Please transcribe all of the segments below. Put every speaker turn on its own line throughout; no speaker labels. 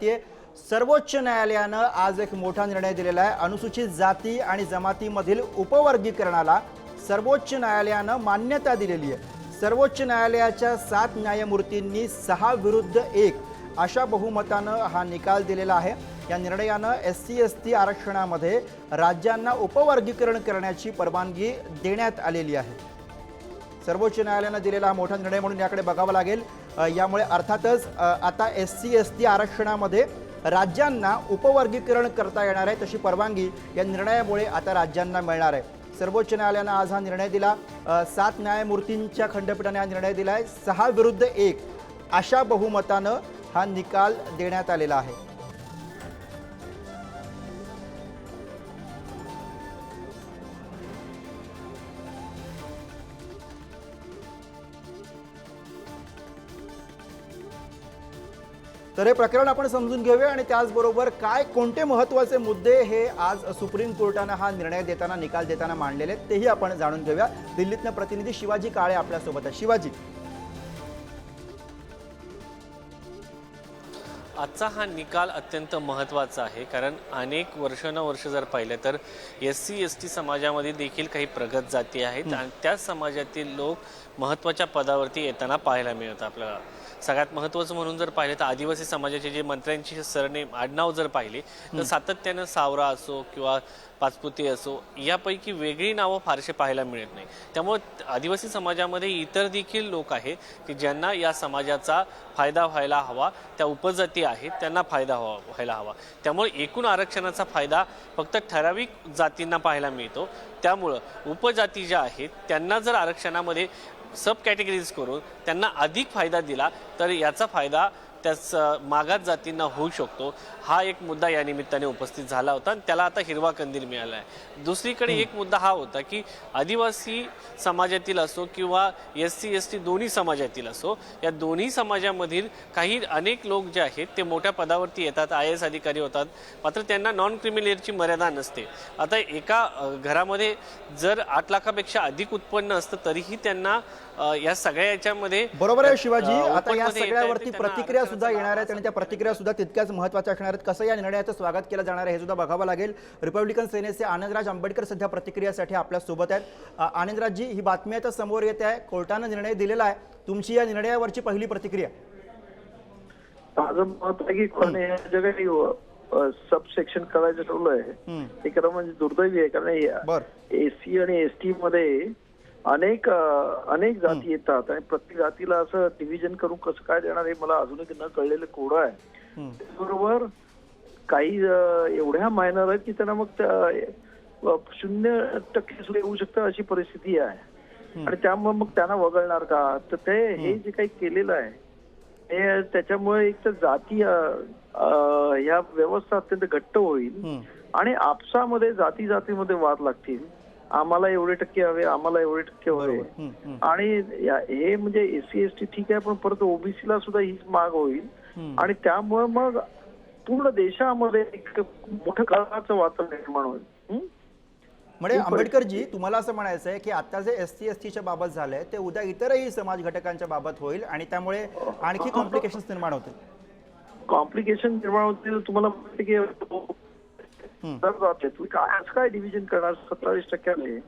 माहिती आहे, सर्वोच्च न्यायालयानं आज एक मोठा निर्णय दिलेला आहे। अनुसूचित जाती आणि जमातीमधील उपवर्गीकरणाला सर्वोच्च न्यायालयानं मान्यता दिलेली आहे। सर्वोच्च न्यायालयाच्या 7 न्यायमूर्तींनी 6 विरुद्ध 1 अशा बहुमतानं हा निकाल दिलेला आहे। या निर्णयानं SC/ST आरक्षणामध्ये राज्यांना उपवर्गीकरण करण्याची परवानगी देण्यात आलेली आहे। सर्वोच्च न्यायालयानं दिलेला हा मोठा निर्णय म्हणून याकडे बघावं लागेल। यामुळे अर्थातच आता SC/ST आरक्षणामध्ये राज्यांना उपवर्गीकरण करता येणार आहे, तशी परवानगी या निर्णयामुळे आता राज्यांना मिळणार आहे। सर्वोच्च न्यायालयानं आज हा निर्णय दिला। 7 न्यायमूर्तींच्या खंडपीठाने हा निर्णय दिला आहे। 6 विरुद्ध 1 अशा बहुमतानं हा निकाल देण्यात आलेला आहे। तर हे प्रकरण आपण समजून घेऊया आणि त्याचबरोबर कोणते महत्त्वाचे मुद्दे हे आज सुप्रीम कोर्टानं हा निर्णय देताना निकाल देताना मांडलेले आहेत तेही आपण जाणून घेऊया। दिल्लीतनं प्रतिनिधी शिवाजी काळे आपल्यासोबत आहे। शिवाजी,
आजचा हा निकाल अत्यंत महत्त्वाचा आहे, कारण अनेक वर्ष जर पाहिलं तर SC/ST समाजामध्ये देखील काही प्रगत जाती आहेत आणि त्या समाजातील लोक महत्त्वाच्या पदावरती येताना पाहायला मिळतात। आपल्याला सगळ्यात महत्त्वाचं म्हणून जर पाहिलं तर आदिवासी समाजाचे जे मंत्र्यांची सरनेम आडनाव जर पाहिले तर सातत्यानं सावरा असो किंवा पाचपुते असो यापैकी वेगळी नावं फारसे पाहायला मिळत नाही। त्यामुळे आदिवासी समाजामध्ये इतर देखील लोक आहेत की ज्यांना या समाजाचा फायदा व्हायला हवा, त्या उपजाती आहेत त्यांना फायदा व्हायला हवा। त्यामुळे एकूण आरक्षणाचा फायदा फक्त ठराविक जातींना पाहायला मिळतो। त्यामुळं उपजाती ज्या आहेत त्यांना जर आरक्षणामध्ये सब कॅटेगरीज करून त्यांना अधिक फायदा दिला तर याचा फायदा त्याच मागास जातींना होऊ शकतो। हा एक मुद्दा या निमित्ताने उपस्थित झाला होता आणि त्याला आता हिरवा कंदील मिळाला आहे। दुसरीकडे एक मुद्दा हा होता की आदिवासी समाजातील असो किंवा SC/ST दोन्ही समाजातील असो, या दोन्ही समाजामधील अनेक लोक जे आहेत ते मोठ्या पदावरती येतात, IAS अधिकारी होतात, मात्र त्यांना नॉन क्रिमिलियरची मर्यादा नसते। आता एका घरामध्ये जर 8 लाखापेक्षा अधिक उत्पन्न असतं तरीही त्यांना या सगळ्या याच्यामध्ये
बरोबर आहे शिवाजी। आता या सगळ्यावरती प्रतिक्रिया सुद्धा येणार आहेत आणि त्या प्रतिक्रिया सुद्धा तितक्याच महत्त्वाच्या असणार आहेत। कसं या निर्णयाचं स्वागत केलं जाणार आहे हे सुद्धा बघावं लागेल। रिपब्लिकन सेनेचे आनंदराज आंबेडकर सध्या प्रतिक्रियासाठी आपल्या सोबत आहेत। आनंदराजजी, ही बातमी आता समोर येते आहे, कोर्टानं निर्णय दिलेला आहे, तुमची या निर्णयावरची पहिली प्रतिक्रिया?
माझं मत आहे की कोणी या जगाने सब सेक्शन करायचं ठरवलंय हे खरं म्हणजे दुर्दैवी आहे, कारण SC आणि ST मध्ये अनेक जाती येतात आणि प्रत्येक जातीला असं डिव्हिजन करून कसं काय देणार हे मला अजूनही न कळलेलं कोडं आहे। बरोबर, काही एवढ्या मायनर आहेत की त्यांना मग 0% सुद्धा येऊ शकतं अशी परिस्थिती आहे आणि त्यामुळे मग त्यांना वगळणार का? तर ते हे जे काही केलेलं आहे हे त्याच्यामुळे एक तर जाती ह्या व्यवस्था अत्यंत घट्ट होईल आणि आपसामध्ये जातीमध्ये वाद लागतील। आम्हाला एवढे टक्के हवे, आम्हाला एवढे टक्के हवे आणि हे म्हणजे SC/ST ठीक आहे, पण परत OBCला सुद्धा हीच माग होईल आणि त्यामुळे मग पूर्ण देशामध्ये एक मोठं कळाचं वातावरण निर्माण होईल।
म्हणजे आंबेडकरजी, तुम्हाला असं म्हणायचं आहे की आता जे SC/STच्या बाबत झालंय ते उद्या इतरही समाज घटकांच्या बाबत होईल आणि त्यामुळे आणखी कॉम्प्लिकेशन्स निर्माण होतील?
कॉम्प्लिकेशन निर्माण होतील। तुम्हाला माहिती की काय डिव्हिजन करणार 27%?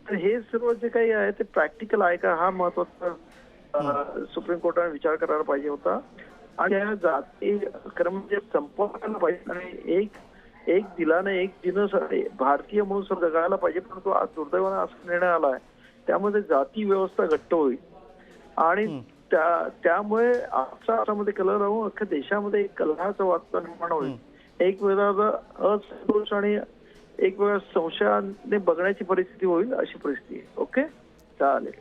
तर हे सर्व जे काही आहे ते प्रॅक्टिकल आहे का, हा महत्वाचा सुप्रीम कोर्टाने विचार करायला पाहिजे होता आणि या जाती खरं म्हणजे संपवायला पाहिजे आणि एक दिलाने एक दिनच भारतीय म्हणून सर जगायला पाहिजे, परंतु आज दुर्दैवाने असा निर्णय आलाय त्यामध्ये जाती व्यवस्था घट्ट होईल आणि त्यामुळे आमच्या कलर राहून अख्ख्या देशामध्ये एक कलहाचं वातावरण निर्माण होईल। एक वेळा असंतोष आणि एक वेळा संशयाने बघण्याची परिस्थिती होईल, अशी परिस्थिती आहे। ओके, चालेल।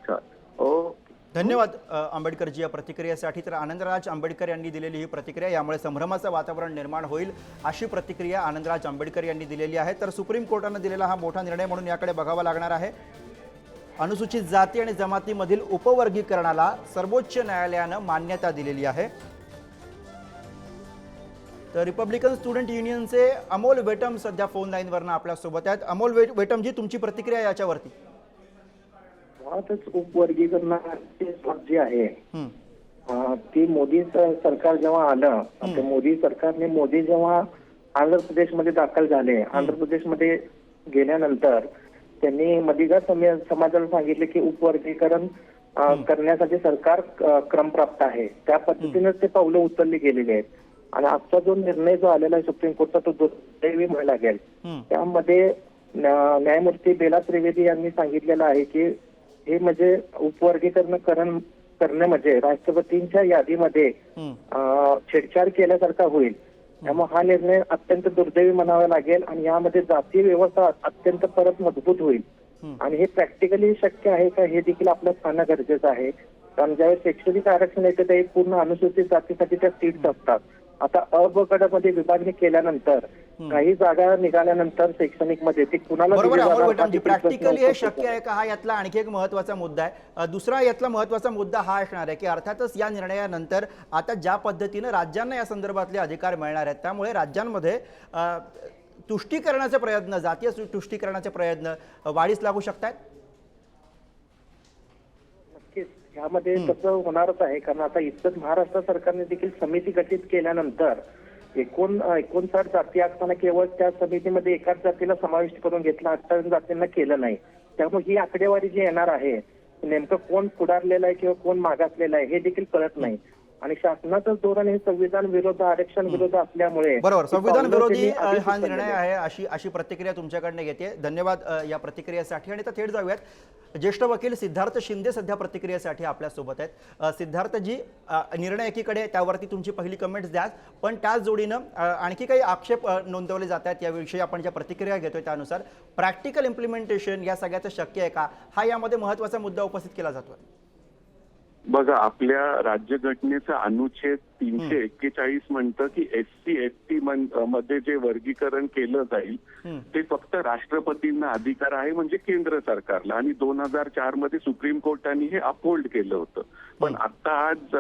धन्यवाद आंबेडकरजी या प्रतिक्रियेसाठी। तर आनंदराज आंबेडकर यांनी दिलेली ही प्रतिक्रिया, यामुळे संभ्रमाचं वातावरण निर्माण होईल अशी प्रतिक्रिया आनंदराज आंबेडकर यांनी दिलेली आहे। तर सुप्रीम कोर्टानं दिलेला हा मोठा निर्णय म्हणून याकडे बघावं लागणार आहे। अनुसूचित जाती आणि जमातीमधील उपवर्गीकरणाला सर्वोच्च न्यायालयानं मान्यता दिलेली आहे। तर रिपब्लिकन स्टुडंट युनियनचे अमोल वेटम सध्या फोन लाईनवरनं आपल्या सोबत आहेत। अमोल वेटमजी, तुमची प्रतिक्रिया याच्यावरती?
मुळातच उपवर्गीकरणाचे जे आहे की मोदी सरकार जेव्हा आलं, ते मोदी सरकारने जेव्हा आंध्र प्रदेशमध्ये दाखल झाले, आंध्र प्रदेशमध्ये गेल्यानंतर त्यांनी मदिगा समाजाला सांगितले की उपवर्गीकरण करण्यासाठी सरकार क्रमप्राप्त आहे. त्या पद्धतीनेच ते पावलं उचलली गेलेली आहेत. आणि आजचा जो निर्णय जो आलेला आहे सुप्रीम कोर्टचा तो दुर्दैवी म्हणायला लागेल. त्यामध्ये न्यायमूर्ती बेला त्रिवेदी यांनी सांगितलेलं आहे की हे म्हणजे उपवर्गीकरण करणे म्हणजे राष्ट्रपतींच्या यादीमध्ये छेडछाड केल्यासारखा होईल. त्यामुळे हा निर्णय अत्यंत दुर्दैवी म्हणावा लागेल आणि यामध्ये जातीय व्यवस्था अत्यंत परत मजबूत होईल. आणि हे प्रॅक्टिकली शक्य आहे का हे देखील आपलं पाहणं गरजेचं आहे. कारण ज्यावेळेस शैक्षणिक आरक्षण येते ते पूर्ण अनुसूचित जातीसाठी त्या सीट्स असतात. आता अ ब गटामध्ये विभागणी केल्यानंतर काही जागा निघाल्यानंतर शैक्षणिक मध्ये ती कुणाला
बरोबर
दिली
आहे, अमोल
जाणार
वेटामजी.
हा देखील
प्रॅक्टिकली हे
प्रश्न
शक्य आहे का, हा यातला आणखी एक महत्त्वाचा मुद्दा आहे. दुसरा यातला महत्त्वाचा मुद्दा हा असणार आहे की अर्थातच या निर्णयानंतर आता ज्या पद्धतीनं राज्यांना या संदर्भातले अधिकार मिळणार आहेत त्यामुळे राज्यांमध्ये तुष्टीकरणाचे प्रयत्न, जातीय तुष्टीकरणाचे प्रयत्न वाढीस लागू शकतात.
नक्कीच यामध्ये तसं होणारच आहे. कारण आता इतकंच महाराष्ट्र सरकारने देखील समिती गठीत केल्यानंतर 59 जाती असताना केवळ त्या समितीमध्ये एकाच जातीला समाविष्ट करून घेतला, 58 जातींना केलं नाही. त्यामुळे ही आकडेवारी जी येणार आहे नेमकं कोण पुढारलेलं आहे किंवा कोण मागासलेलं आहे हे देखील कळत नाही. आणि शासनाचं धोरण हे संविधान विरोध, आरक्षण विरोध असल्यामुळे
बरोबर, संविधान विरोधी हा निर्णय आहे अशी प्रतिक्रिया तुमच्याकडनं घेते. धन्यवाद या प्रतिक्रियेसाठी. आणि आता थेट जाऊयात, ज्येष्ठ वकील सिद्धार्थ शिंदे सध्या प्रतिक्रियेसाठी आपल्या सोबत आहेत. सिद्धार्थजी, निर्णय एकीकडे त्यावरती तुमची पहिली कमेंट्स द्या, पण त्याच जोडीनं आणखी काही आक्षेप नोंदवले जात आहेत याविषयी आपण ज्या प्रतिक्रिया घेतोय त्यानुसार प्रॅक्टिकल इम्प्लिमेंटेशन या सगळ्याचं शक्य आहे का, हा यामध्ये महत्त्वाचा मुद्दा उपस्थित केला जातोय.
बघा, आपल्या राज्यघटनेचा अनुच्छेद 341 म्हणतं की SC/ST मध्ये जे वर्गीकरण केलं जाईल ते फक्त राष्ट्रपतींना अधिकार आहे, म्हणजे केंद्र सरकारला. आणि 2004 मध्ये सुप्रीम कोर्टाने हे अपहोल्ड केलं होतं. पण आता आज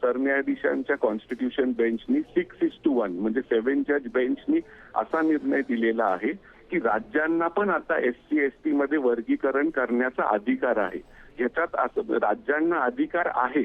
सरन्यायाधीशांच्या कॉन्स्टिट्यूशन बेंचनी 6:1 म्हणजे 7 जज बेंचनी असा निर्णय दिलेला आहे की राज्यांना पण आता SC/ST मध्ये वर्गीकरण करण्याचा अधिकार आहे. ह्याच्यात असं राज्यांना अधिकार आहे,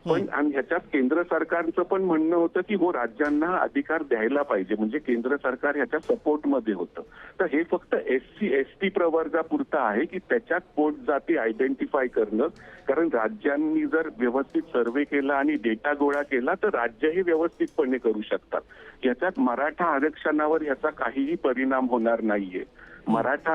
पण आणि ह्याच्यात केंद्र सरकारचं पण म्हणणं होतं की हो, राज्यांना अधिकार द्यायला पाहिजे, म्हणजे केंद्र सरकार ह्याच्या सपोर्टमध्ये होतं. तर हे फक्त SC/ST प्रवर्गापुरतं आहे की त्याच्यात पोट जाती आयडेंटिफाय करणं. कारण राज्यांनी जर व्यवस्थित सर्व्हे केला आणि डेटा गोळा केला तर राज्य हे व्यवस्थितपणे करू शकतात. याच्यात मराठा आरक्षणावर ह्याचा काहीही परिणाम होणार नाहीये. मराठा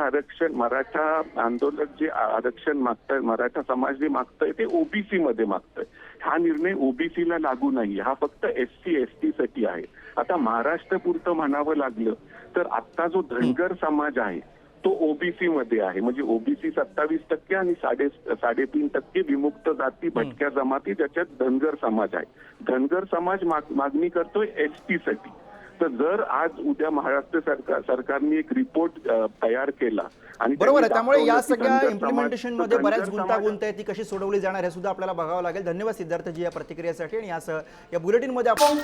आंदोलक जे आरक्षण मागताय, मराठा समाज जे मागतंय ते ओबीसी मध्ये मागतंय. हा निर्णय ओबीसीला लागू नाहीये, हा फक्त SC/ST साठी आहे. आता महाराष्ट्र पुरतं म्हणावं लागलं तर आता जो धनगर समाज आहे तो ओबीसी मध्ये आहे, म्हणजे ओबीसी 27% आणि 3.5% विमुक्त जाती, भटक्या जमाती, ज्याच्यात धनगर समाज आहे. धनगर समाज मागणी करतोय ST साठी. तर जर आज उद्या महाराष्ट्र सरकारने एक रिपोर्ट तयार केला आणि
बरोबर आहे, त्यामुळे या सगळ्या इम्प्लिमेंटेशन मध्ये बऱ्याच गुंतागुंत आहे, ती कशी सोडवली जाणार हे सुद्धा आपल्याला बघावं लागेल. धन्यवाद सिद्धार्थजी या प्रतिक्रियेसाठी. आणि यासह या बुलेटिनमध्ये आपण